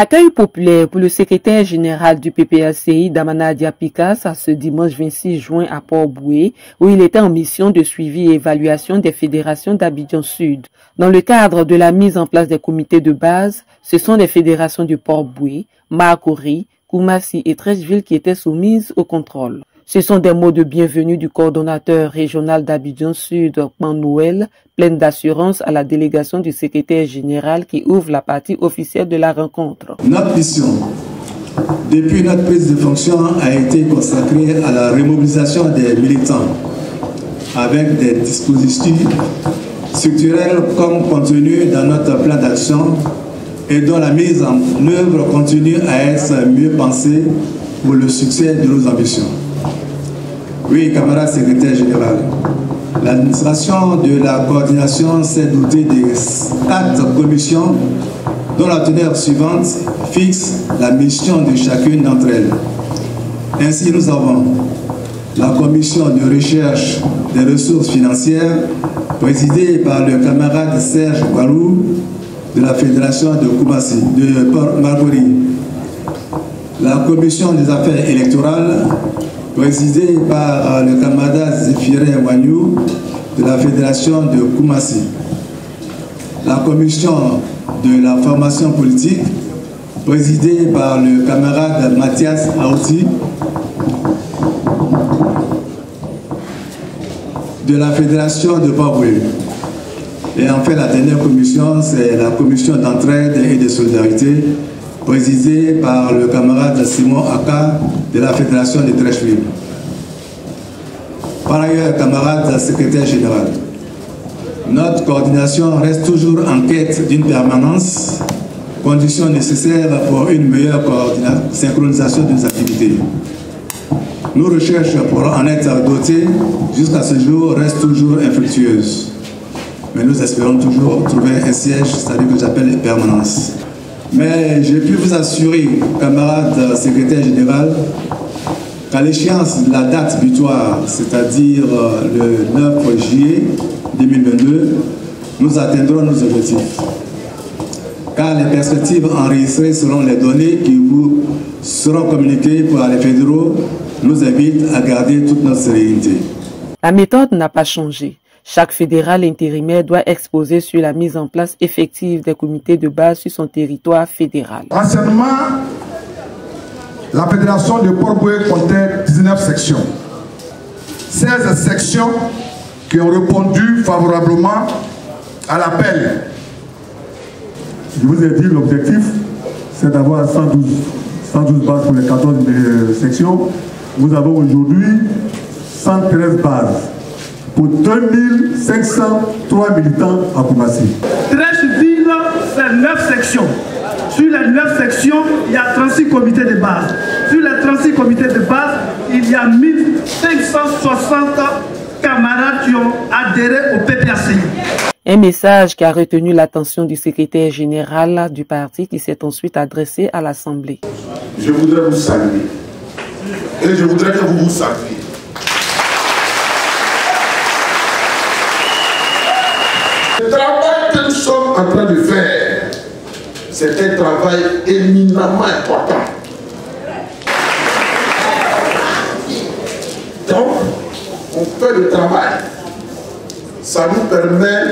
Accueil populaire pour le secrétaire général du PPACI, Damana Diapikas, ce dimanche 26 juin à Port-Boué, où il était en mission de suivi et évaluation des fédérations d'Abidjan Sud. Dans le cadre de la mise en place des comités de base, ce sont les fédérations de Port-Boué, Makori, Koumassi et Treichville qui étaient soumises au contrôle. Ce sont des mots de bienvenue du coordonnateur régional d'Abidjan Sud, Pan Noël, pleine d'assurance à la délégation du secrétaire général qui ouvre la partie officielle de la rencontre. Notre mission, depuis notre prise de fonction, a été consacrée à la remobilisation des militants avec des dispositifs structurels comme contenus dans notre plan d'action et dont la mise en œuvre continue à être mieux pensée pour le succès de nos ambitions. Oui, camarade secrétaire général, l'administration de la coordination s'est dotée de 4 commissions dont la teneur suivante fixe la mission de chacune d'entre elles. Ainsi, nous avons la commission de recherche des ressources financières présidée par le camarade Serge Barou de la Fédération de Koumassi, de Port-Makori. La commission des affaires électorales présidée par le camarade Zéphirin Wanyou de la Fédération de Koumassi. La commission de la formation politique présidée par le camarade Mathias Aouti de la Fédération de Port-Boué. Et enfin, la dernière commission, c'est la commission d'entraide et de solidarité présidée par le camarade Simon Aka de la Fédération de Treichville. Par ailleurs, camarade secrétaire général, notre coordination reste toujours en quête d'une permanence, condition nécessaire pour une meilleure synchronisation de nos activités. Nos recherches pour en être dotés jusqu'à ce jour restent toujours infructueuses. Mais nous espérons toujours trouver un siège, c'est-à-dire que j'appelle permanence. Mais j'ai pu vous assurer, camarade secrétaire général, qu'à l'échéance de la date butoir, c'est-à-dire le 9 juillet 2022, nous atteindrons nos objectifs. Car les perspectives enregistrées selon les données qui vous seront communiquées par les fédéraux nous invitent à garder toute notre sérénité. La méthode n'a pas changé. Chaque fédéral intérimaire doit exposer sur la mise en place effective des comités de base sur son territoire fédéral. Anciennement, la fédération de Port-Boué comptait 19 sections. 16 sections qui ont répondu favorablement à l'appel. Je vous ai dit, l'objectif, c'est d'avoir 112 bases pour les 14 sections. Nous avons aujourd'hui 113 bases pour 2503 militants à Koumassi. Treichville, c'est 9 sections. Sur les 9 sections, il y a 36 comités de base. Sur les 36 comités de base, il y a 1560 camarades qui ont adhéré au PPACI. Un message qui a retenu l'attention du secrétaire général du parti qui s'est ensuite adressé à l'Assemblée. Je voudrais vous saluer et je voudrais que vous vous saluiez. Le travail que nous sommes en train de faire, c'est un travail éminemment important. Donc, on fait le travail. Ça nous permet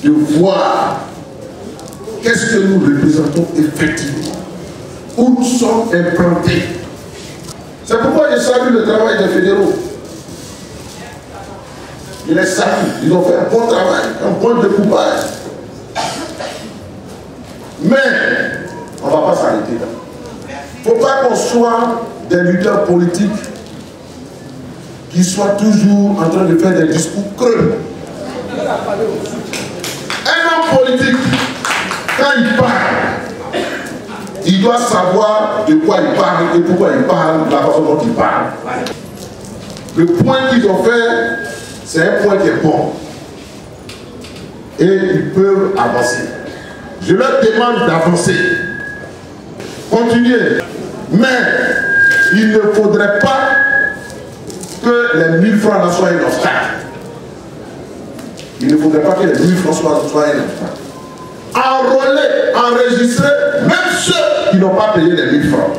de voir qu'est-ce que nous représentons effectivement, où nous sommes implantés. C'est pourquoi je salue le travail des fédéraux. Je les salue, ils ont fait un bon travail, un bon découpage. Mais on ne va pas s'arrêter là. Il ne faut pas qu'on soit des lutteurs politiques qui soient toujours en train de faire des discours creux. Un homme politique, quand il parle, il doit savoir de quoi il parle et pourquoi il parle, la façon dont il parle. Le point qu'ils ont fait, c'est un point qui est bon. Et ils peuvent avancer. Je leur demande d'avancer. Continuer. Mais il ne faudrait pas que les 1000 francs là soient un obstacle. Il ne faudrait pas que les 1000 francs soient un obstacle. enrôler, enregistrer, même ceux qui n'ont pas payé les 1000 francs.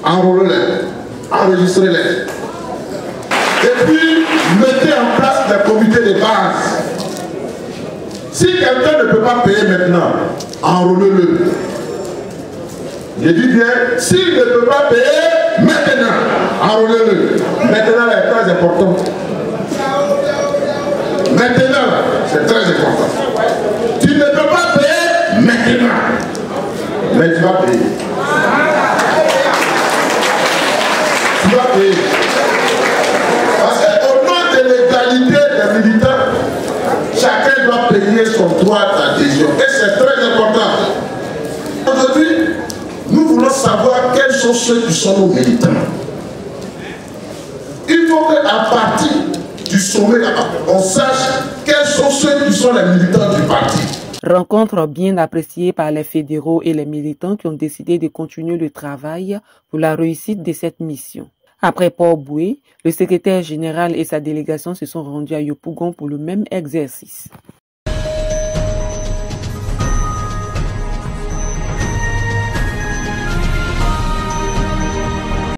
Enrôlez-les, enregistrez-les. Et puis, mettez en place des comités de base. Si quelqu'un ne peut pas payer maintenant, enrôlez-le. Je dis bien, s'il ne peut pas payer maintenant, enrôlez-le. Maintenant, c'est très important. Maintenant, c'est très important. Tu ne peux pas payer maintenant, mais tu vas payer. Tu vas payer. Parce qu'au nom de l'égalité des militants, chacun doit payer son droit d'adhésion. Et c'est très important. Aujourd'hui, nous voulons savoir quels sont ceux qui sont nos militants. Il faut qu'à partir du sommet, on sache quels sont ceux qui sont les militants du parti. Rencontre bien appréciée par les fédéraux et les militants qui ont décidé de continuer le travail pour la réussite de cette mission. Après Port-Boué, le secrétaire général et sa délégation se sont rendus à Yopougon pour le même exercice.